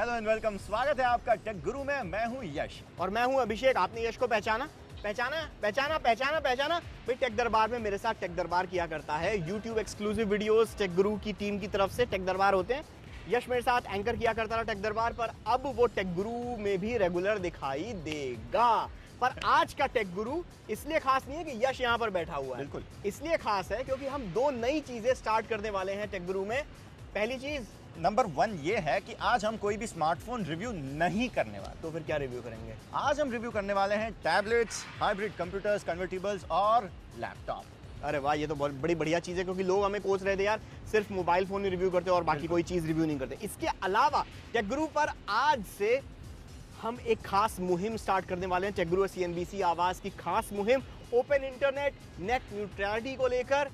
Hello and welcome, स्वागत है आपका टेक गुरु में। मैं हूं यश और मैं हूं अभिषेक। आपने यश को पहचाना? भाई टेक दरबार में मेरे साथ टेक दरबार किया करता है। YouTube एक्सक्लूसिव वीडियोस टेक गुरु की टीम की तरफ से टेक दरबार होते हैं। यश मेरे साथ एंकर किया करता था टेक दरबार पर, अब वो टेक गुरु में भी रेगुलर दिखाई देगा। पर आज का टेक गुरु इसलिए खास नहीं है कि यश यहाँ पर बैठा हुआ है, बिल्कुल इसलिए खास है क्योंकि हम दो नई चीजें स्टार्ट करने वाले हैं टेक गुरु में। पहली चीज नंबर 1 ये है कि आज हम कोई भी स्मार्टफोन रिव्यू नहीं करने वाले। तो फिर क्या रिव्यू करेंगे? आज हम रिव्यू करने वाले हैं टैबलेट्स, हाइब्रिड कंप्यूटर्स, कन्वर्टिबल्स और लैपटॉप। अरे वाह, ये तो बहुत बड़ी बढ़िया चीज़ है क्योंकि लोग हमें कोच रहे थे यार सिर्फ मोबाइल फोन ही रिव्यू करते और बाकी कोई चीज़ रिव्यू नहीं करते। इसके अलावा टेक गुरु पर आज से हम एक खास मुहिम स्टार्ट करने वाले हैं। टेक गुरु CNBC आवाज की खास मुहिम ओपन इंटरनेट नेट न्यूट्रलिटी को लेकर,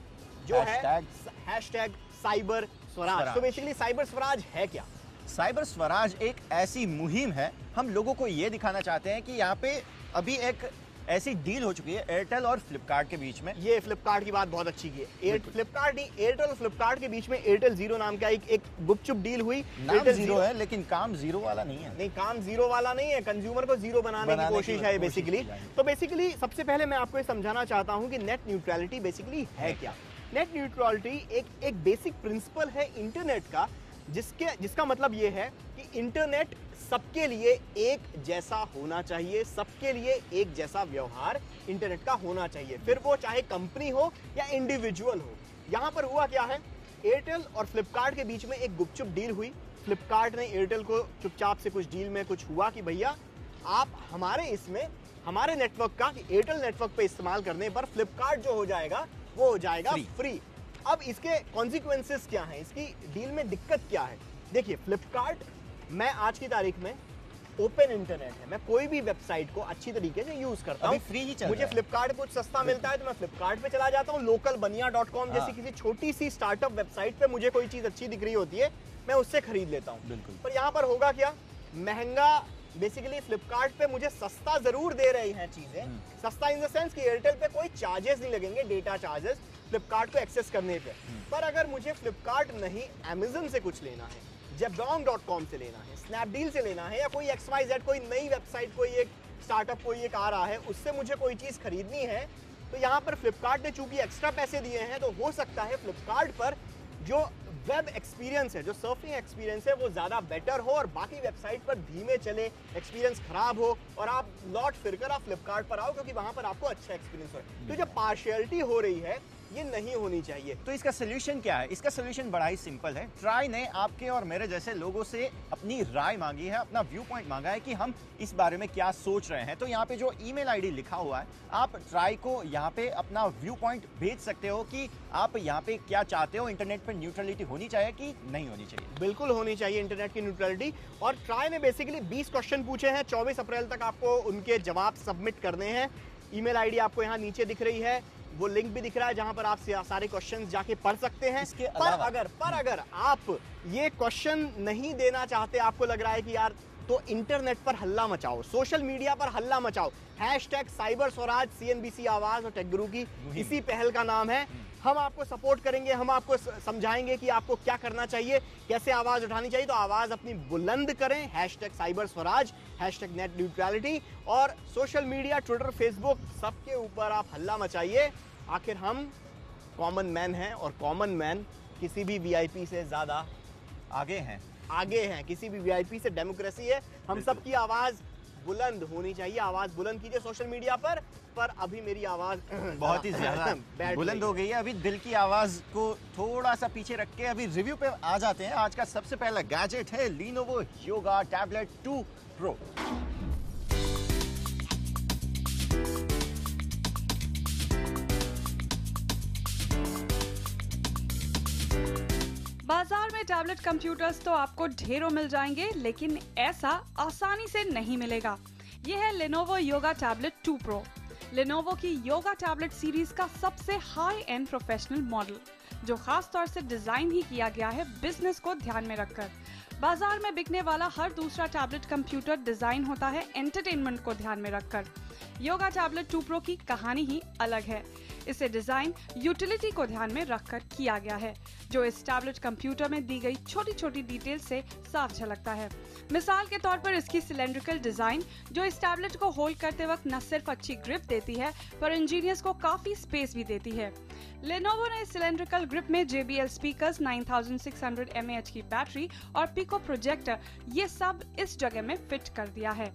जो है हैशटैग साइबर स्वराज। तो बेसिकली साइबर स्वराज है क्या? साइबर स्वराज एक ऐसी मुहिम है, हम लोगों को ये दिखाना चाहते हैं कि यहाँ पे अभी एक ऐसी डील हो चुकी है एयरटेल और फ्लिपकार्ट के बीच में। ये फ्लिपकार्ट की बात बहुत अच्छी की है। फ्लिपकार्ट नहीं, एयरटेल और फ्लिपकार्ट के बीच में एयरटेल जीरो नाम का एक गुपचुप डील हुई। नाम जीरो है लेकिन काम जीरो वाला नहीं है। नहीं, काम जीरो वाला नहीं है, कंज्यूमर को जीरो बनाने की कोशिश है बेसिकली। तो बेसिकली सबसे पहले मैं आपको ये समझाना चाहता हूँ कि नेट न्यूट्रलिटी बेसिकली है क्या। नेट न्यूट्रलिटी एक बेसिक प्रिंसिपल है इंटरनेट का, जिसका मतलब ये है कि इंटरनेट सबके लिए एक जैसा होना चाहिए, सबके लिए एक जैसा व्यवहार इंटरनेट का होना चाहिए, फिर वो चाहे कंपनी हो या इंडिविजुअल हो। यहाँ पर हुआ क्या है, एयरटेल और फ्लिपकार्ट के बीच में एक गुपचुप डील हुई। फ्लिपकार्ट ने एयरटेल को चुपचाप से कुछ डील में कुछ हुआ कि भैया आप हमारे नेटवर्क का एयरटेल नेटवर्क पे इस्तेमाल करने पर फ्लिपकार्ट जो हो जाएगा वो हो जाएगा फ्री। अब इसके कॉन्सिक्वेंसेस क्या हैं, इसकी डील में दिक्कत क्या है? देखिए, फ्लिपकार्ट, मैं आज की तारीख में ओपन इंटरनेट है, मैं कोई भी वेबसाइट को अच्छी तरीके से यूज करता हूँ। फ्री ही चल मुझे फ्लिपकार्ट कुछ सस्ता मिलता है तो मैं फ्लिपकार्ट पे चला जाता हूँ। लोकल बनिया.com जैसी किसी छोटी सी स्टार्टअप वेबसाइट पे मुझे कोई चीज अच्छी दिख रही होती है, मैं उससे खरीद लेता हूँ। बिल्कुल। पर यहाँ पर होगा क्या, महंगा बेसिकली फ्लिपकार्ट पे मुझे सस्ता जरूर दे रही हैं चीजें। सस्ता इन द सेंस कि एयरटेल पे कोई चार्जेस नहीं लगेंगे, डेटा चार्जेस फ्लिपकार्ट को एक्सेस करने पे। पर अगर मुझे फ्लिपकार्ट नहीं अमेज़न से कुछ लेना है, jabong.com से लेना है, स्नैपडील से लेना है, या कोई XYZ कोई नई वेबसाइट, कोई एक स्टार्टअप कोई एक आ रहा है, उससे मुझे कोई चीज खरीदनी है, तो यहाँ पर फ्लिपकार्ट ने चूंकि एक्स्ट्रा पैसे दिए हैं, तो हो सकता है फ्लिपकार्ट पर जो वेब एक्सपीरियंस है, जो सर्फिंग एक्सपीरियंस है, वो ज्यादा बेटर हो और बाकी वेबसाइट पर धीमे चले, एक्सपीरियंस खराब हो और आप लौट फिरकर आप फ्लिपकार्ट पर आओ क्योंकि वहां पर आपको अच्छा एक्सपीरियंस हो। तो जो पार्शियलिटी हो रही है ये नहीं होनी चाहिए। तो इसका सोल्यूशन क्या है? इसका सोल्यूशन बड़ा ही सिंपल है। ट्राई ने आपके और मेरे जैसे लोगों से अपनी राय मांगी है, अपना व्यू पॉइंट मांगा है कि हम इस बारे में क्या सोच रहे हैं। तो यहाँ पे जो ईमेल आईडी लिखा हुआ है, आप ट्राई को यहाँ पे अपना व्यू पॉइंट भेज सकते हो कि आप यहाँ पे क्या चाहते हो, इंटरनेट पर न्यूट्रलिटी होनी चाहिए कि नहीं होनी चाहिए। बिल्कुल होनी चाहिए इंटरनेट की न्यूट्रलिटी। और ट्राई ने बेसिकली 20 क्वेश्चन पूछे हैं, 24 अप्रैल तक आपको उनके जवाब सबमिट करने हैं। ईमेल आईडी आपको यहाँ नीचे दिख रही है, वो लिंक भी दिख रहा है जहां पर आप सारे क्वेश्चंस जाके पढ़ सकते हैं। पर अगर आप ये क्वेश्चन नहीं देना चाहते, आपको लग रहा है कि यार तो इंटरनेट पर हल्ला मचाओ, सोशल मीडिया पर हल्ला मचाओ, हैशटैग साइबर स्वराज CNBC आवाज और टेक गुरु की इसी पहल का नाम है। हम आपको सपोर्ट करेंगे, हम आपको समझाएंगे कि आपको क्या करना चाहिए, कैसे आवाज उठानी चाहिए। तो आवाज अपनी बुलंद करें, hashtag cyber Swaraj, hashtag net neutrality, और सोशल मीडिया, ट्विटर, फेसबुक, सबके ऊपर आप हल्ला मचाइए। आखिर हम कॉमन मैन हैं और कॉमन मैन किसी भी VIP से ज्यादा आगे हैं। किसी भी VIP से डेमोक्रेसी है। हम सबकी आवाज बुलंद होनी चाहिए। आवाज बुलंद कीजिए सोशल मीडिया पर अभी मेरी आवाज बहुत ही ज्यादा बुलंद हो गई है। अभी दिल की आवाज को थोड़ा सा पीछे रख के अभी रिव्यू पे आ जाते हैं। आज का सबसे पहला गैजेट है Lenovo Yoga Tablet 2 Pro। बाजार में टैबलेट कंप्यूटर्स तो आपको ढेरों मिल जाएंगे, लेकिन ऐसा आसानी से नहीं मिलेगा। ये है Lenovo Yoga Tablet 2 Pro। Lenovo की योगा टैबलेट सीरीज का सबसे हाई एंड प्रोफेशनल मॉडल, जो खास तौर से डिजाइन ही किया गया है बिजनेस को ध्यान में रखकर। बाजार में बिकने वाला हर दूसरा टैबलेट कंप्यूटर डिजाइन होता है एंटरटेनमेंट को ध्यान में रखकर। योगा टैबलेट 2 Pro की कहानी ही अलग है। इसे डिजाइन यूटिलिटी को ध्यान में रखकर किया गया है, जो इस टैबलेट कंप्यूटर में दी गई छोटी छोटी डिटेल से साफ झलकता है। मिसाल के तौर पर इसकी सिलेंड्रिकल डिजाइन, जो इस टैबलेट को होल्ड करते वक्त न सिर्फ अच्छी ग्रिप देती है, पर इंजीनियर्स को काफी स्पेस भी देती है। लेनोवो ने सिलेंड्रिकल ग्रिप में JBL स्पीकर्स, 9600 mAh की बैटरी और पिको प्रोजेक्टर, ये सब इस जगह में फिट कर दिया है।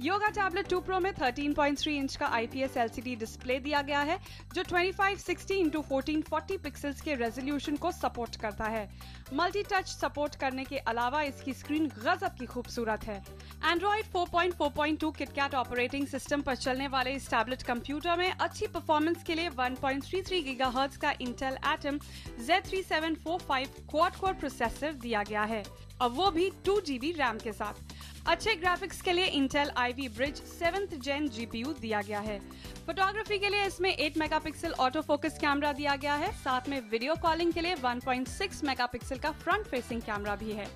योगा टैबलेट 2 Pro में 13.3 इंच का IPS LCD डिस्प्ले दिया गया है, जो 2560 x 1440 पिक्सेल्स के रेजोल्यूशन को सपोर्ट करता है। मल्टी टच सपोर्ट करने के अलावा इसकी स्क्रीन गजब की खूबसूरत है। Android 4.4.2 KitKat ऑपरेटिंग सिस्टम पर चलने वाले इस टैबलेट कंप्यूटर में अच्छी परफॉर्मेंस के लिए 1.33 GHz का Intel Atom Z3745 quad core processor दिया गया है, और वो भी 2 GB रैम के साथ। अच्छे ग्राफिक्स के लिए Intel Ivy Bridge 7th Gen GPU दिया गया है। फोटोग्राफी के लिए इसमें 8 मेगापिक्सल ऑटो फोकस कैमरा दिया गया है, साथ में वीडियो कॉलिंग के लिए 1.6 मेगापिक्सल का फ्रंट फेसिंग कैमरा भी है।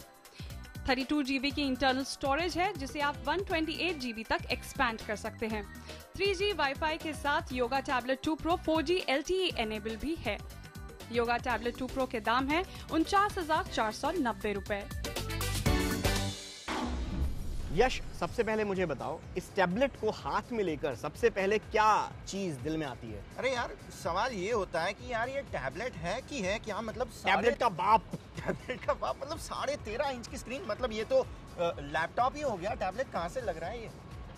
32 GB की इंटरनल स्टोरेज है, जिसे आप 128 GB तक एक्सपैंड कर सकते हैं। 3G वाईफाई के साथ yoga tablet 2 Pro 4G LTE enable भी है। योगा टैबलेट 2 Pro के दाम है 49,490 रुपए। यश, सबसे पहले मुझे बताओ, इस टैबलेट को हाथ में लेकर सबसे पहले क्या चीज दिल में आती है? अरे यार, सवाल ये होता है कि यार ये टैबलेट है कि है क्या? मतलब टैबलेट का बाप। टैबलेट का बाप मतलब 13.5 इंच की स्क्रीन, मतलब ये तो लैपटॉप ही हो गया। टैबलेट कहाँ से लग रहा है ये?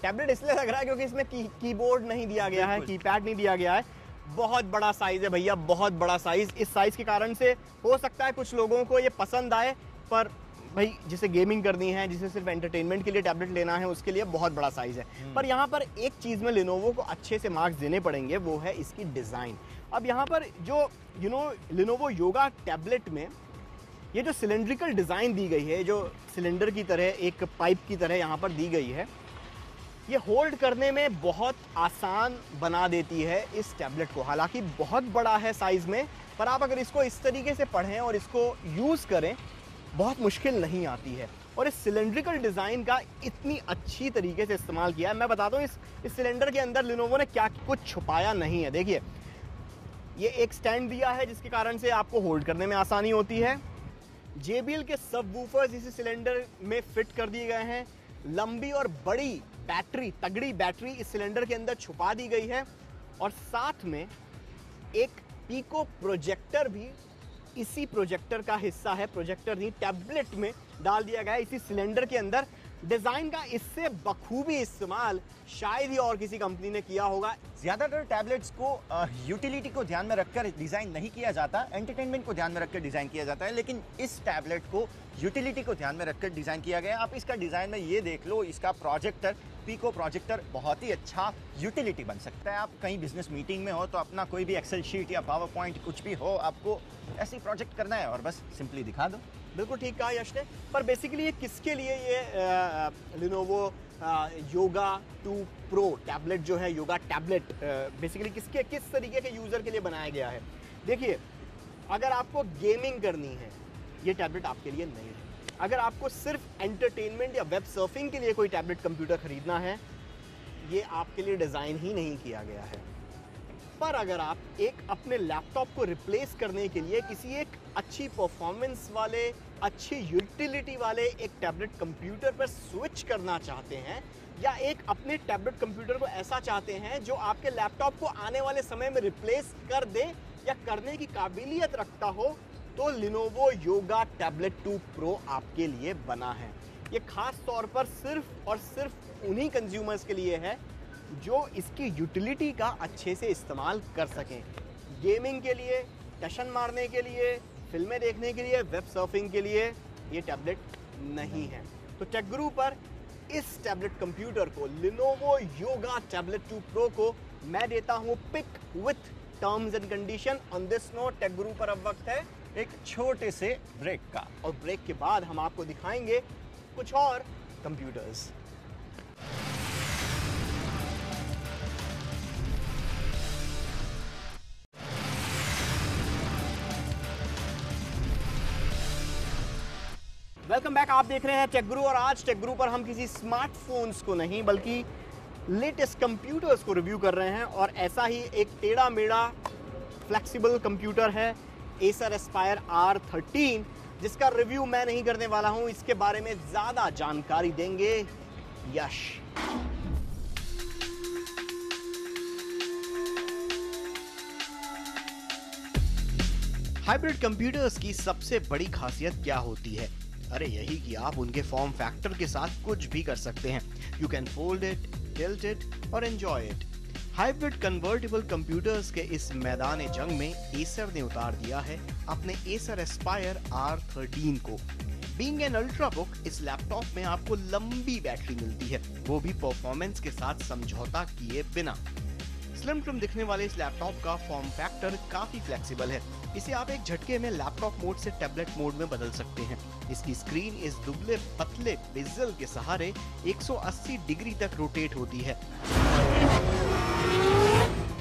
टैबलेट इसलिए लग रहा है क्योंकि इसमें कीबोर्ड नहीं दिया गया है, कीपैड नहीं दिया गया है। बहुत बड़ा साइज है भैया, बहुत बड़ा साइज। इस साइज के कारण से हो सकता है कुछ लोगों को ये पसंद आए, पर भाई जिसे गेमिंग करनी है, जिसे सिर्फ एंटरटेनमेंट के लिए टैबलेट लेना है, उसके लिए बहुत बड़ा साइज है। पर यहाँ पर एक चीज़ में लेनोवो को अच्छे से मार्क्स देने पड़ेंगे, वो है इसकी डिज़ाइन। अब यहाँ पर जो लेनोवो योगा टैबलेट में ये जो सिलेंड्रिकल डिज़ाइन दी गई है, जो सिलेंडर की तरह एक पाइप की तरह यहाँ पर दी गई है, ये होल्ड करने में बहुत आसान बना देती है इस टैबलेट को। हालांकि बहुत बड़ा है साइज़ में, पर आप अगर इसको इस तरीके से पढ़ें और इसको यूज़ करें, बहुत मुश्किल नहीं आती है। और इस सिलेंड्रिकल डिज़ाइन का इतनी अच्छी तरीके से इस्तेमाल किया है। मैं बताता हूँ इस सिलेंडर के अंदर लेनोवो ने क्या कुछ छुपाया नहीं है। देखिए, ये एक स्टैंड दिया है जिसके कारण से आपको होल्ड करने में आसानी होती है। JBL के सबवूफर्स इस सिलेंडर में फिट कर दिए गए हैं। लंबी और बड़ी बैटरी, तगड़ी बैटरी इस सिलेंडर के अंदर छुपा दी गई है, और साथ में एक पिको प्रोजेक्टर भी इसी प्रोजेक्टर का हिस्सा है। प्रोजेक्टर नहीं, टैबलेट में डाल दिया गया है इसी सिलेंडर के अंदर। डिजाइन का इससे बखूबी इस्तेमाल शायद ही और किसी कंपनी ने किया होगा। ज्यादातर टैबलेट्स को यूटिलिटी को ध्यान में रखकर डिजाइन नहीं किया जाता, एंटरटेनमेंट को ध्यान में रखकर डिजाइन किया जाता है, लेकिन इस टैबलेट को यूटिलिटी को ध्यान में रखकर डिजाइन किया गया है। आप इसका डिजाइन में ये देख लो, इसका प्रोजेक्टर, पिको प्रोजेक्टर बहुत ही अच्छा यूटिलिटी बन सकता है। आप कहीं बिजनेस मीटिंग में हो तो अपना कोई भी एक्सेल शीट या पावर पॉइंट कुछ भी हो, आपको ऐसे ही प्रोजेक्ट करना है और बस सिंपली दिखा दो। बिल्कुल ठीक कहा यश ने। पर बेसिकली ये किसके लिए ये लेनोवो योगा 2 Pro टैबलेट जो है, योगा टैबलेट बेसिकली किस तरीके के यूज़र के लिए बनाया गया है? देखिए, अगर आपको गेमिंग करनी है, ये टैबलेट आपके लिए नहीं है। अगर आपको सिर्फ एंटरटेनमेंट या वेब सर्फिंग के लिए कोई टैबलेट कंप्यूटर खरीदना है, ये आपके लिए डिज़ाइन ही नहीं किया गया है। पर अगर आप एक अपने लैपटॉप को रिप्लेस करने के लिए किसी एक अच्छी परफॉर्मेंस वाले, अच्छी यूटिलिटी वाले एक टैबलेट कंप्यूटर पर स्विच करना चाहते हैं, या एक अपने टैबलेट कंप्यूटर को ऐसा चाहते हैं जो आपके लैपटॉप को आने वाले समय में रिप्लेस कर दे या करने की काबिलियत रखता हो, तो लेनोवो योगा टैबलेट 2 Pro आपके लिए बना है। ये खास तौर पर सिर्फ और सिर्फ उन्हीं कंज्यूमर्स के लिए है जो इसकी यूटिलिटी का अच्छे से इस्तेमाल कर सकें। गेमिंग के लिए, टशन मारने के लिए, फिल्में देखने के लिए, वेब सर्फिंग के लिए ये टैबलेट नहीं है। तो टेकगुरु पर इस टैबलेट कंप्यूटर को, लेनोवो योगा टैबलेट 2 Pro को मैं देता हूँ pick with terms and condition. On this note tech guru पर अब वक्त है एक छोटे से ब्रेक का, और ब्रेक के बाद हम आपको दिखाएंगे कुछ और कंप्यूटर्स। वेलकम बैक, आप देख रहे हैं टेकगुरु, और आज टेकगुरु पर हम किसी स्मार्टफोन्स को नहीं बल्कि लेटेस्ट कंप्यूटर्स को रिव्यू कर रहे हैं। और ऐसा ही एक टेढ़ा मेढ़ा फ्लेक्सिबल कंप्यूटर है Acer Aspire R13, जिसका रिव्यू मैं नहीं करने वाला हूं, इसके बारे में ज्यादा जानकारी देंगे यश। हाइब्रिड कंप्यूटर्स की सबसे बड़ी खासियत क्या होती है? अरे यही कि आप उनके फॉर्म फैक्टर के साथ कुछ भी कर सकते हैं। You can fold it, tilt it और enjoy it. Hybrid convertible computers के इस मैदान जंग में Acer ने उतार दिया है अपने Acer Aspire R13 को। बीइंग एन अल्ट्राबुक, इस लैपटॉप में आपको लंबी बैटरी मिलती है, वो भी परफॉर्मेंस के साथ समझौता किए बिना। स्लिम ट्रिम दिखने वाले इस लैपटॉप का फॉर्म फैक्टर काफी फ्लेक्सिबल है। इसे आप एक झटके में लैपटॉप मोड से टैबलेट मोड में बदल सकते हैं। इसकी स्क्रीन इस दुबले पतले बेजल के सहारे 180 डिग्री तक रोटेट होती है।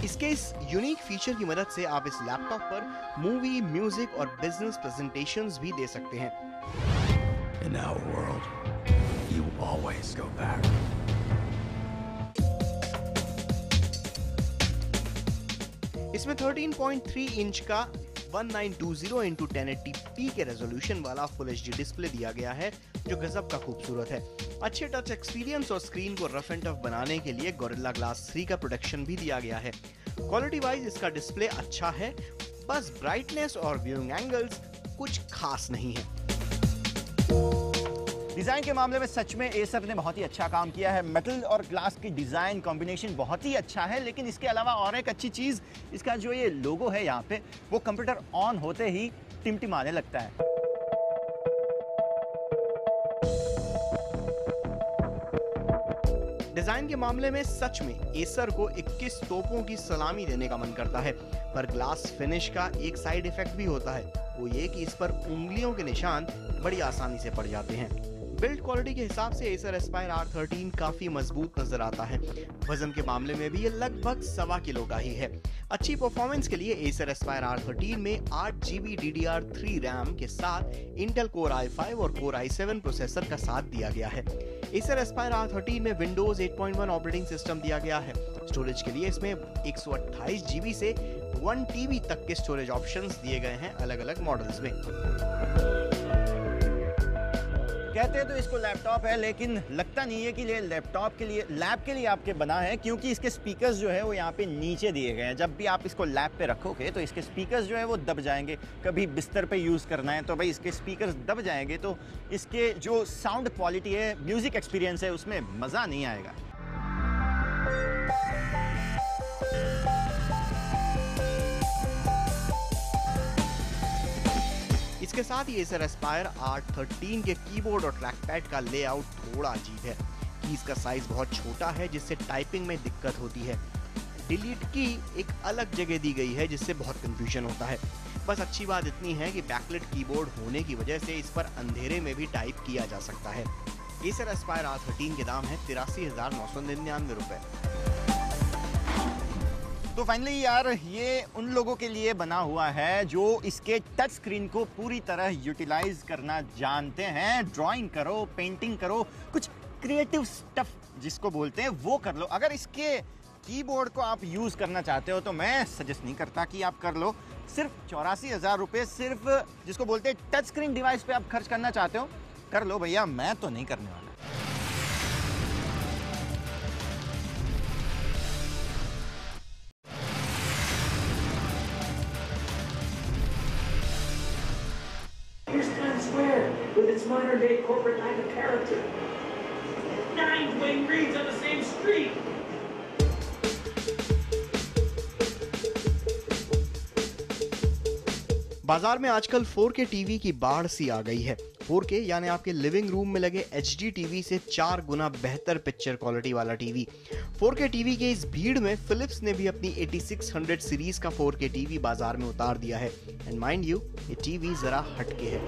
इसके इस यूनिक फीचर की मदद से आप इस लैपटॉप पर मूवी, म्यूजिक और बिजनेस प्रेजेंटेशंस भी दे सकते हैं। In our world, you always go back. इसमें 13.3 इंच का 1920x1080p के रेजोल्यूशन वाला फुल एचडी डिस्प्ले दिया गया है, जो गजब का खूबसूरत है। अच्छे टच एक्सपीरियंस और स्क्रीन को रफ एंड टफ बनाने के लिए गोरिल्ला ग्लास 3 का प्रोटेक्शन भी दिया गया है। क्वालिटी वाइज इसका डिस्प्ले अच्छा है, बस ब्राइटनेस और व्यूइंग एंगल्स कुछ खास नहीं है। डिजाइन के मामले में सच में Acer ने बहुत ही अच्छा काम किया है। मेटल और ग्लास की डिजाइन कॉम्बिनेशन बहुत ही अच्छा है, लेकिन इसके अलावा और एक अच्छी चीज, इसका जो ये लोगो है यहाँ पे, वो कंप्यूटर ऑन होते ही टिमटिमाने लगता है। डिजाइन के मामले में सच में Acer को 21 तोपों की सलामी देने का मन करता है, पर ग्लास फिनिश का एक साइड इफेक्ट भी होता है, वो ये कि इस पर उंगलियों के निशान बड़ी आसानी से पड़ जाते हैं। बिल्ड क्वालिटी के हिसाब से Acer Aspire R13 काफी मजबूत नजर आता है। वजन के मामले में भी ये लगभग 1.25 किलो का ही है। अच्छी परफॉर्मेंस के लिए Acer Aspire R13 में 8GB DDR3 रैम के साथ Intel Core i5 और Core i7 प्रोसेसर का साथ दिया गया है। Acer Aspire R13 में Windows 8.1 ऑपरेटिंग सिस्टम दिया गया है। स्टोरेज के लिए इसमें 128GB से 1TB तक के स्टोरेज ऑप्शंस दिए गए हैं अलग अलग मॉडल्स में। कहते हैं तो इसको लैपटॉप है, लेकिन लगता नहीं है कि ये लैपटॉप के लिए, लैब के लिए आपके बना है, क्योंकि इसके स्पीकर्स जो है वो यहाँ पे नीचे दिए गए हैं। जब भी आप इसको लैब पे रखोगे तो इसके स्पीकर्स जो है वो दब जाएंगे। कभी बिस्तर पे यूज़ करना है तो भाई इसके स्पीकर्स दब जाएंगे, तो इसके जो साउंड क्वालिटी है, म्यूजिक एक्सपीरियंस है, उसमें मज़ा नहीं आएगा। इसके साथ ही Acer Aspire R13 के कीबोर्ड और ट्रैकपैड का लेआउट थोड़ा अजीब है। कीज का साइज बहुत छोटा है, जिससे टाइपिंग में दिक्कत होती है। डिलीट की एक अलग जगह दी गई है, जिससे बहुत कंफ्यूजन होता है। बस अच्छी बात इतनी है कि बैकलाइट कीबोर्ड होने की वजह से इस पर अंधेरे में भी टाइप किया जा सकता है। Acer Aspire R13 के दाम है 83,999 रुपए। तो फाइनली यार, ये उन लोगों के लिए बना हुआ है जो इसके टच स्क्रीन को पूरी तरह यूटिलाइज करना जानते हैं। ड्राइंग करो, पेंटिंग करो, कुछ क्रिएटिव स्टफ जिसको बोलते हैं वो कर लो। अगर इसके कीबोर्ड को आप यूज़ करना चाहते हो तो मैं सजेस्ट नहीं करता कि आप कर लो। सिर्फ 84,000 रुपये सिर्फ जिसको बोलते हैं टच स्क्रीन डिवाइस पे आप खर्च करना चाहते हो, कर लो भैया, मैं तो नहीं करने वाला। Here's Times Square with its modern day corporate type of character. 9 Wayne Reeds on the same street. बाजार में आजकल 4K टीवी की बाढ़ सी आ गई है। 4K यानी आपके लिविंग रूम में लगे HD टीवी से 4 गुना बेहतर पिक्चर क्वालिटी वाला टीवी। 4K टीवी के इस भीड़ में फिलिप्स ने भी अपनी 8600 सीरीज का 4K टीवी बाजार में उतार दिया है। एंड माइंड यू, ये टीवी जरा हटके है।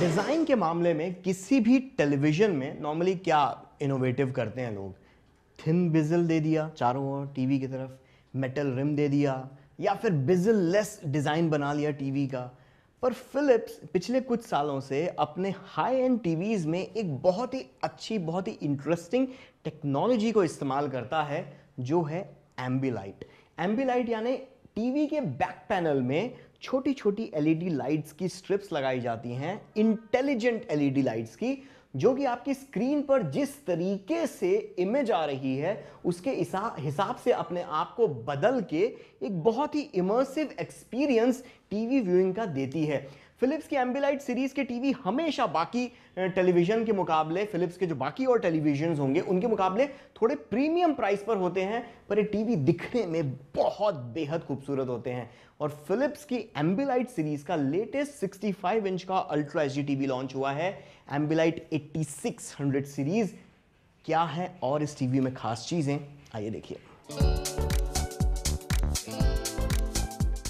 डिजाइन के मामले में किसी भी टेलीविजन में नॉर्मली क्या इनोवेटिव करते हैं लोग? थिन बेजल दे दिया चारों ओर टीवी की तरफ, मेटल रिम दे दिया, या फिर बेजल लेस डिजाइन बना लिया टीवी का। पर फिलिप्स पिछले कुछ सालों से अपने हाई एंड टीवीज में एक बहुत ही अच्छी, बहुत ही इंटरेस्टिंग टेक्नोलॉजी को इस्तेमाल करता है, जो है एम्बिलाइट। एम्बिलाइट यानी टीवी के बैक पैनल में छोटी छोटी एलईडी लाइट्स की स्ट्रिप्स लगाई जाती हैं, इंटेलिजेंट एलईडी लाइट्स की, जो कि आपकी स्क्रीन पर जिस तरीके से इमेज आ रही है उसके हिसाब से अपने आप को बदल के एक बहुत ही इमर्सिव एक्सपीरियंस टीवी व्यूइंग का देती है। फिलिप्स की एम्बिलाइट सीरीज के टीवी हमेशा बाकी टेलीविजन के मुकाबले, फिलिप्स के जो बाकी और टेलीविजन होंगे उनके मुकाबले थोड़े प्रीमियम प्राइस पर होते हैं, पर ये टीवी दिखने में बहुत बेहद खूबसूरत होते हैं। और फिलिप्स की एम्बिलाइट सीरीज का लेटेस्ट 65 इंच का अल्ट्रा एचडी टीवी लॉन्च हुआ है, एम्बिलाइट 8600 सीरीज। क्या है और इस टीवी में खास चीजें, आइए देखिए।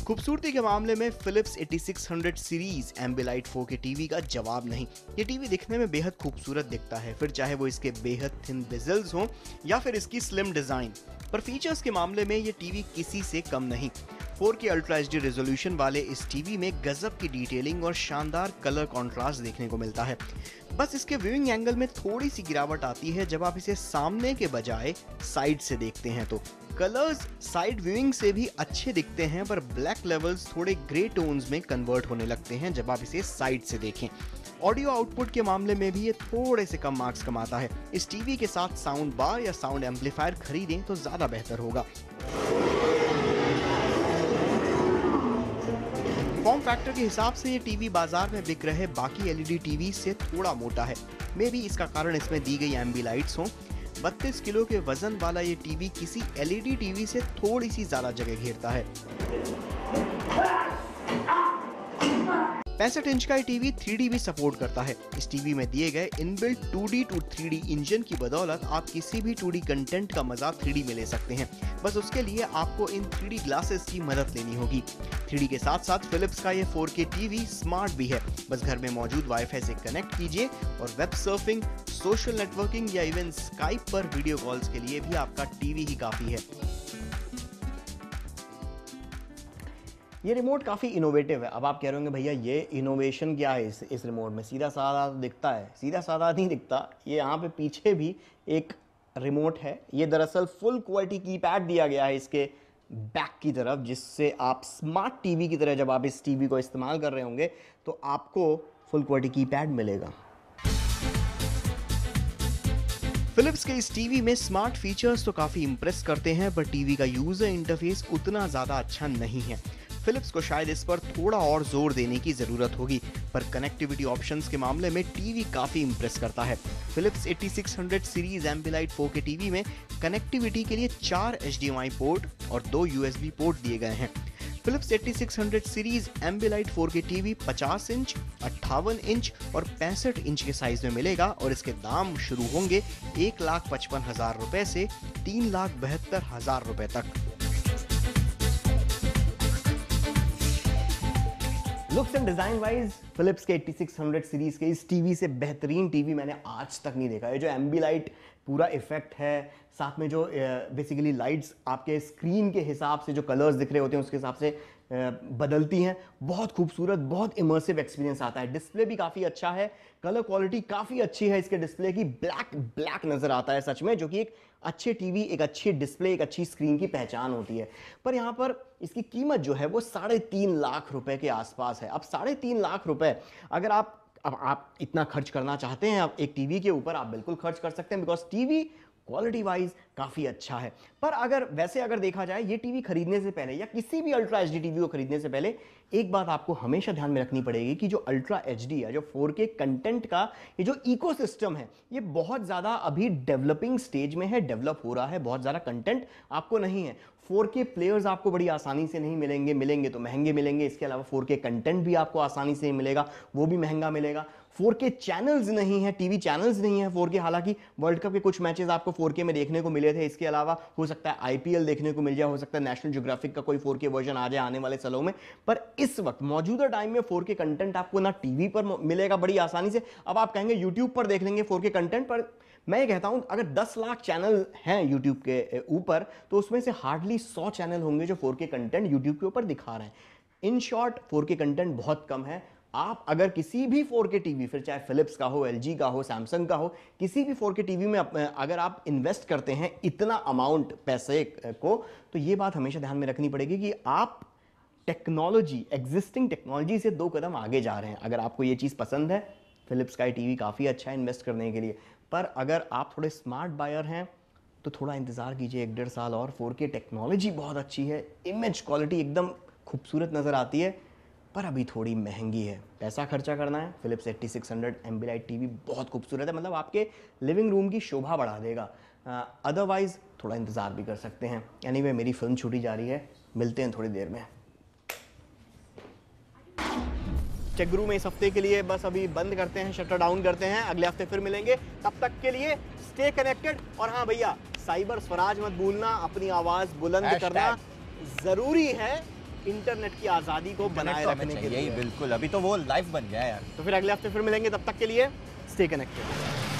खूबसूरती के मामले में Philips 8600 series ambilight 4K TV का जवाब नहीं। ये टीवी दिखने में बेहद खूबसूरत दिखता है, फिर चाहे वो इसके बेहद थिन बेजल्स हों या फिर इसकी स्लिम डिजाइन, पर फीचर्स के मामले में ये टीवी किसी से कम नहीं। 4K अल्ट्रा एचडी रेजोल्यूशन वाले इस टीवी में गजब की डिटेलिंग और शानदार कलर कॉन्ट्रास्ट देखने को मिलता है। बस इसके व्यूइंग एंगल में थोड़ी सी गिरावट आती है जब आप इसे सामने के बजाय साइड से देखते हैं, तो कलर्स साइड व्यूइंग से भी अच्छे दिखते हैं, पर ब्लैक लेवल्स थोड़े ग्रे टोन्स में कन्वर्ट होने लगते हैं जब आप इसे साइड से देखें। ऑडियो आउटपुट के मामले में भी ये थोड़े से कम मार्क्स कमाता है। इस टीवी के साथ साउंड बार या साउंड एम्पलीफायर खरीदें तो ज्यादा बेहतर होगा। फॉर्म फैक्टर के हिसाब से ये टीवी बाजार में बिक रहे बाकी एलईडी टीवी से थोड़ा मोटा है। मे भी इसका कारण इसमें दी गई एम्बिलाइट्स हो। 32 किलो के वजन वाला ये टीवी किसी एलईडी टीवी से थोड़ी सी ज्यादा जगह घेरता है। 65 इंच का ये टीवी 3D भी सपोर्ट करता है। इस टीवी में दिए गए inbuilt 2D to 3D engine की बदौलत आप किसी भी 2D कंटेंट का मजा 3D में ले सकते हैं। बस उसके लिए आपको इन 3D ग्लासेस की मदद लेनी होगी। 3D के साथ साथ फिलिप्स का ये 4K टीवी स्मार्ट भी है। बस घर में मौजूद वाईफाई से कनेक्ट कीजिए और वेब सर्फिंग, सोशल नेटवर्किंग या इवन स्काइप पर वीडियो कॉल्स के लिए भी आपका टीवी ही काफी है। ये रिमोट काफ़ी इनोवेटिव है। अब आप कह रहे होंगे भैया ये इनोवेशन क्या है इस रिमोट में, सीधा साधा दिखता है। सीधा साधा नहीं दिखता, ये यहाँ पे पीछे भी एक रिमोट है। ये दरअसल फुल क्वालिटी कीपैड दिया गया है इसके बैक की तरफ, जिससे आप स्मार्ट टीवी की तरह जब आप इस टीवी को इस्तेमाल कर रहे होंगे तो आपको फुल क्वालिटी कीपैड मिलेगा। फिलिप्स के इस टीवी में स्मार्ट फीचर्स तो काफ़ी इंप्रेस करते हैं, पर टीवी का यूज़र इंटरफेस उतना ज़्यादा अच्छा नहीं है। फिलिप्स को शायद इस पर थोड़ा और जोर देने की ज़रूरत होगी, पर कनेक्टिविटी ऑप्शंस के मामले में टीवी काफ़ी इंप्रेस करता है। Philips 8600 series ambilight 4K TV में कनेक्टिविटी के लिए 4 HDMI पोर्ट और 2 USB पोर्ट दिए गए हैं। Philips 8600 series ambilight 4K TV 50 inch, 58 inch और 65 इंच के साइज में मिलेगा और इसके दाम शुरू होंगे 1,55,000 रुपए से 3,72,000 रुपए तक। Looks and design wise Philips के 8600 सीरीज के इस टीवी से बेहतरीन टीवी मैंने आज तक नहीं देखा है। जो एम्बिलाइट पूरा इफेक्ट है, साथ में जो बेसिकली लाइट्स आपके स्क्रीन के हिसाब से जो कलर्स दिख रहे होते हैं उसके हिसाब से बदलती हैं, बहुत खूबसूरत, बहुत इमर्सिव एक्सपीरियंस आता है। डिस्प्ले भी काफ़ी अच्छा है, कलर क्वालिटी काफ़ी अच्छी है इसके डिस्प्ले की, ब्लैक नज़र आता है सच में, जो कि एक अच्छे टीवी, एक अच्छी डिस्प्ले, एक अच्छी स्क्रीन की पहचान होती है। पर यहाँ पर इसकी कीमत जो है वो 3.5 लाख रुपए के आसपास है। अब 3.5 लाख रुपए अगर आप इतना खर्च करना चाहते हैं आप एक टीवी के ऊपर, आप बिल्कुल खर्च कर सकते हैं, बिकॉज टीवी क्वालिटी वाइज काफ़ी अच्छा है। पर अगर देखा जाए ये टीवी खरीदने से पहले या किसी भी अल्ट्रा एचडी टीवी को खरीदने से पहले एक बात आपको हमेशा ध्यान में रखनी पड़ेगी कि जो अल्ट्रा एचडी है, जो 4K कंटेंट का ये जो इकोसिस्टम है, ये बहुत ज़्यादा अभी डेवलपिंग स्टेज में है, डेवलप हो रहा है। बहुत ज़्यादा कंटेंट आपको नहीं है। 4K प्लेयर्स आपको बड़ी आसानी से नहीं मिलेंगे तो महंगे मिलेंगे। इसके अलावा 4K कंटेंट भी आपको आसानी से नहीं मिलेगा, वो भी महंगा मिलेगा। 4K चैनल्स नहीं है, टीवी चैनल्स नहीं है 4K। हालांकि वर्ल्ड कप के कुछ मैचेस आपको 4K में देखने को मिले थे। इसके अलावा हो सकता है IPL देखने को मिल जाए, हो सकता है नेशनल ज्योग्राफिक का कोई 4K वर्जन आ जाए आने वाले सालों में। पर इस वक्त मौजूदा टाइम में 4K कंटेंट आपको ना टीवी पर मिलेगा बड़ी आसानी से। अब आप कहेंगे यूट्यूब पर देख लेंगे 4K कंटेंट, पर मैं ये कहता हूं अगर 10 लाख चैनल हैं यूट्यूब के ऊपर तो उसमें से हार्डली 100 चैनल होंगे जो 4K कंटेंट यूट्यूब के ऊपर दिखा रहे हैं। इन शॉर्ट 4K कंटेंट बहुत कम है। आप अगर किसी भी 4K टीवी, फिर चाहे फिलिप्स का हो, LG का हो, सैमसंग का हो, किसी भी 4K टीवी में अगर आप इन्वेस्ट करते हैं इतना अमाउंट पैसे को, तो ये बात हमेशा ध्यान में रखनी पड़ेगी कि आप टेक्नोलॉजी, एग्जिस्टिंग टेक्नोलॉजी से 2 कदम आगे जा रहे हैं। अगर आपको ये चीज़ पसंद है, फिलिप्स का टीवी काफ़ी अच्छा है इन्वेस्ट करने के लिए, पर अगर आप थोड़े स्मार्ट बायर हैं तो थोड़ा इंतज़ार कीजिए 1-1.5 साल और। 4K टेक्नोलॉजी बहुत अच्छी है, इमेज क्वालिटी एकदम खूबसूरत नज़र आती है, पर अभी थोड़ी महंगी है। पैसा खर्चा करना है, फिलिप्स 8600 एम्बिलाइट टीवी बहुत खूबसूरत है, मतलब आपके लिविंग रूम की शोभा बढ़ा देगा। अदरवाइज़ थोड़ा इंतज़ार भी कर सकते हैं। एनीवे, मेरी फिल्म छूटी जा रही है, मिलते हैं थोड़ी देर में। चेकगुरु में इस हफ्ते के लिए बस अभी बंद करते हैं, शटर डाउन करते हैं, अगले हफ्ते फिर मिलेंगे। तब तक के लिए स्टे कनेक्टेड। और हाँ भैया, साइबर स्वराज मत भूलना, अपनी आवाज़ बुलंद करना ज़रूरी है इंटरनेट की आज़ादी को बनाए रखने के लिए। बिल्कुल, अभी तो वो लाइव बन गया है यार। तो फिर अगले हफ्ते फिर मिलेंगे, तब तक के लिए स्टे कनेक्टेड।